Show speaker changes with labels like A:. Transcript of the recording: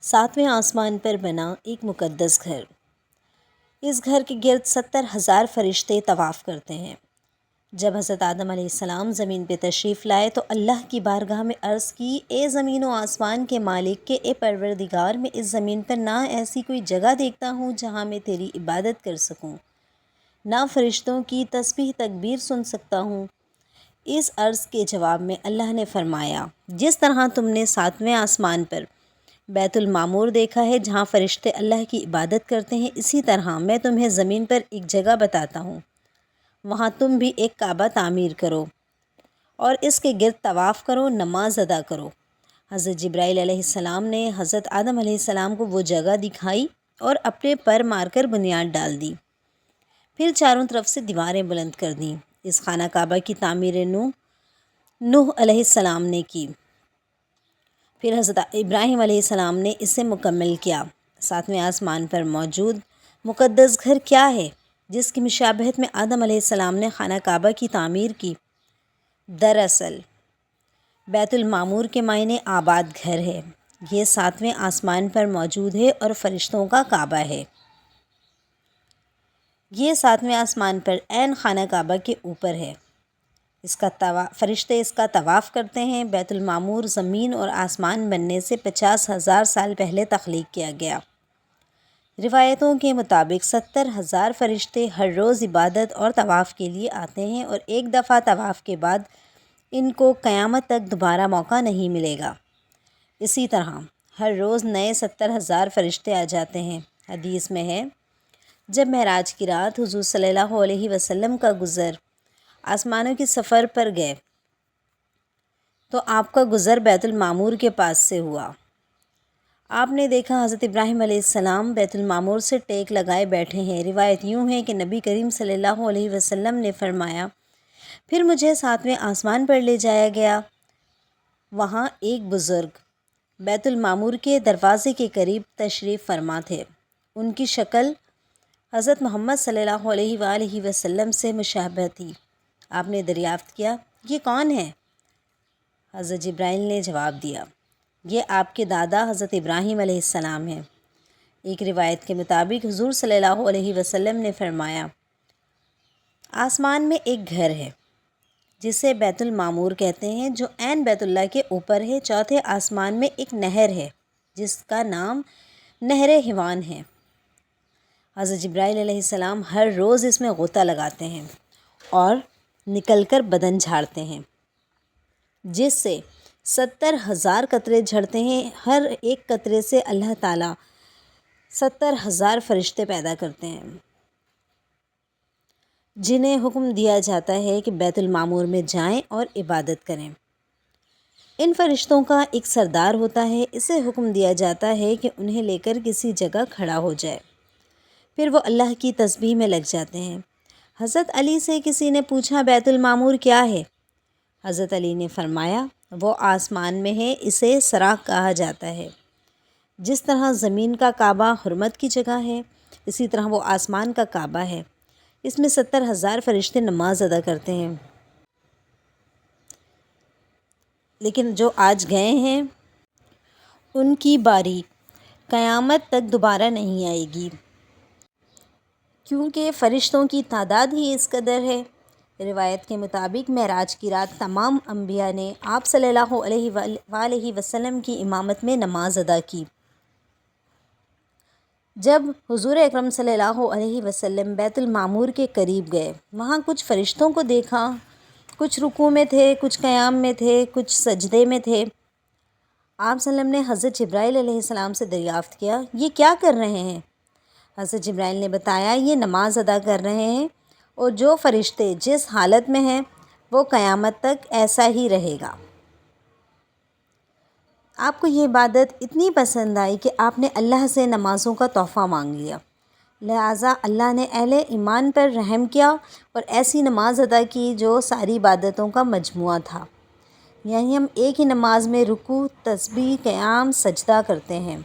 A: ساتویں آسمان پر بنا ایک مقدس گھر۔ اس گھر کے گرد 70,000 فرشتے طواف کرتے ہیں۔ جب حضرت آدم علیہ السلام زمین پہ تشریف لائے تو اللہ کی بارگاہ میں عرض کی، اے زمین و آسمان کے مالک کے اے پروردگار، میں اس زمین پر نہ ایسی کوئی جگہ دیکھتا ہوں جہاں میں تیری عبادت کر سکوں، نہ فرشتوں کی تسبیح تکبیر سن سکتا ہوں۔ اس عرض کے جواب میں اللہ نے فرمایا، جس طرح تم نے ساتویں آسمان پر بیت المعمور دیکھا ہے جہاں فرشتے اللہ کی عبادت کرتے ہیں، اسی طرح میں تمہیں زمین پر ایک جگہ بتاتا ہوں، وہاں تم بھی ایک کعبہ تعمیر کرو اور اس کے گرد طواف کرو، نماز ادا کرو۔ حضرت جبرائیل علیہ السلام نے حضرت آدم علیہ السلام کو وہ جگہ دکھائی اور اپنے پر مار کر بنیاد ڈال دی، پھر چاروں طرف سے دیواریں بلند کر دیں۔ اس خانہ کعبہ کی تعمیر نوح علیہ السلام نے کی، پھر حضرت ابراہیم علیہ السلام نے اسے مکمل کیا۔ ساتویں آسمان پر موجود مقدس گھر کیا ہے جس کی مشابہت میں آدم علیہ السلام نے خانہ کعبہ کی تعمیر کی؟ دراصل بیت المعمور کے معنی آباد گھر ہے۔ یہ ساتویں آسمان پر موجود ہے اور فرشتوں کا کعبہ ہے۔ یہ ساتویں آسمان پر عین خانہ کعبہ کے اوپر ہے۔ فرشتے اس کا طواف کرتے ہیں۔ بیت المعمور زمین اور آسمان بننے سے 50,000 سال پہلے تخلیق کیا گیا۔ روایتوں کے مطابق 70,000 فرشتے ہر روز عبادت اور طواف کے لیے آتے ہیں، اور ایک دفعہ طواف کے بعد ان کو قیامت تک دوبارہ موقع نہیں ملے گا۔ اسی طرح ہر روز نئے 70,000 فرشتے آ جاتے ہیں۔ حدیث میں ہے، جب معراج کی رات حضور صلی اللہ علیہ وسلم کا گزر آسمانوں کے سفر پر گئے تو آپ کا گزر بیت المعمور کے پاس سے ہوا۔ آپ نے دیکھا حضرت ابراہیم علیہ السلام بیت المعمور سے ٹیک لگائے بیٹھے ہیں۔ روایت یوں ہے کہ نبی کریم صلی اللہ علیہ وسلم نے فرمایا، پھر مجھے ساتویں آسمان پر لے جایا گیا۔ وہاں ایک بزرگ بیت المعمور کے دروازے کے قریب تشریف فرما تھے۔ ان کی شکل حضرت محمد صلی اللہ علیہ وآلہ وسلم سے مشابہ تھی۔ آپ نے دریافت کیا، یہ کون ہے؟ حضرت جبرائیل نے جواب دیا، یہ آپ کے دادا حضرت ابراہیم علیہ السلام ہیں۔ ایک روایت کے مطابق حضور صلی اللہ علیہ وسلم نے فرمایا، آسمان میں ایک گھر ہے جسے بیت المعمور کہتے ہیں جو عین بیت اللہ کے اوپر ہے۔ چوتھے آسمان میں ایک نہر ہے جس کا نام نہر حیوان ہے۔ حضرت جبرائیل علیہ السلام ہر روز اس میں غوطہ لگاتے ہیں اور نکل کر بدن جھاڑتے ہیں، جس سے 70,000 قطرے جھڑتے ہیں۔ ہر ایک قطرے سے اللہ تعالیٰ 70,000 فرشتے پیدا کرتے ہیں، جنہیں حکم دیا جاتا ہے کہ بیت المعمور میں جائیں اور عبادت کریں۔ ان فرشتوں کا ایک سردار ہوتا ہے، اسے حکم دیا جاتا ہے کہ انہیں لے کر کسی جگہ کھڑا ہو جائے، پھر وہ اللہ کی تسبیح میں لگ جاتے ہیں۔ حضرت علی سے کسی نے پوچھا، بیت المعمور کیا ہے؟ حضرت علی نے فرمایا، وہ آسمان میں ہے، اسے سراغ کہا جاتا ہے۔ جس طرح زمین کا کعبہ حرمت کی جگہ ہے، اسی طرح وہ آسمان کا کعبہ ہے۔ اس میں 70,000 فرشتے نماز ادا کرتے ہیں، لیکن جو آج گئے ہیں ان کی باری قیامت تک دوبارہ نہیں آئے گی، کیونکہ فرشتوں کی تعداد ہی اس قدر ہے۔ روایت کے مطابق معراج کی رات تمام انبیاء نے آپ صلی اللہ علیہ وآلہ وسلم کی امامت میں نماز ادا کی۔ جب حضور اکرم صلی اللہ علیہ وسلم بیت المعمور کے قریب گئے، وہاں کچھ فرشتوں کو دیکھا، کچھ رکوع میں تھے، کچھ قیام میں تھے، کچھ سجدے میں تھے۔ آپ صلی اللہ علیہ وسلم نے حضرت جبرائیل علیہ السلام سے دریافت کیا، یہ کیا کر رہے ہیں؟ حضرت جبرائیل نے بتایا، یہ نماز ادا کر رہے ہیں، اور جو فرشتے جس حالت میں ہیں وہ قیامت تک ایسا ہی رہے گا۔ آپ کو یہ عبادت اتنی پسند آئی کہ آپ نے اللہ سے نمازوں کا تحفہ مانگ لیا، لہٰذا اللہ نے اہل ایمان پر رحم کیا اور ایسی نماز ادا کی جو ساری عبادتوں کا مجموعہ تھا۔ یعنی ہم ایک ہی نماز میں رکوع، تسبیح، قیام، سجدہ کرتے ہیں۔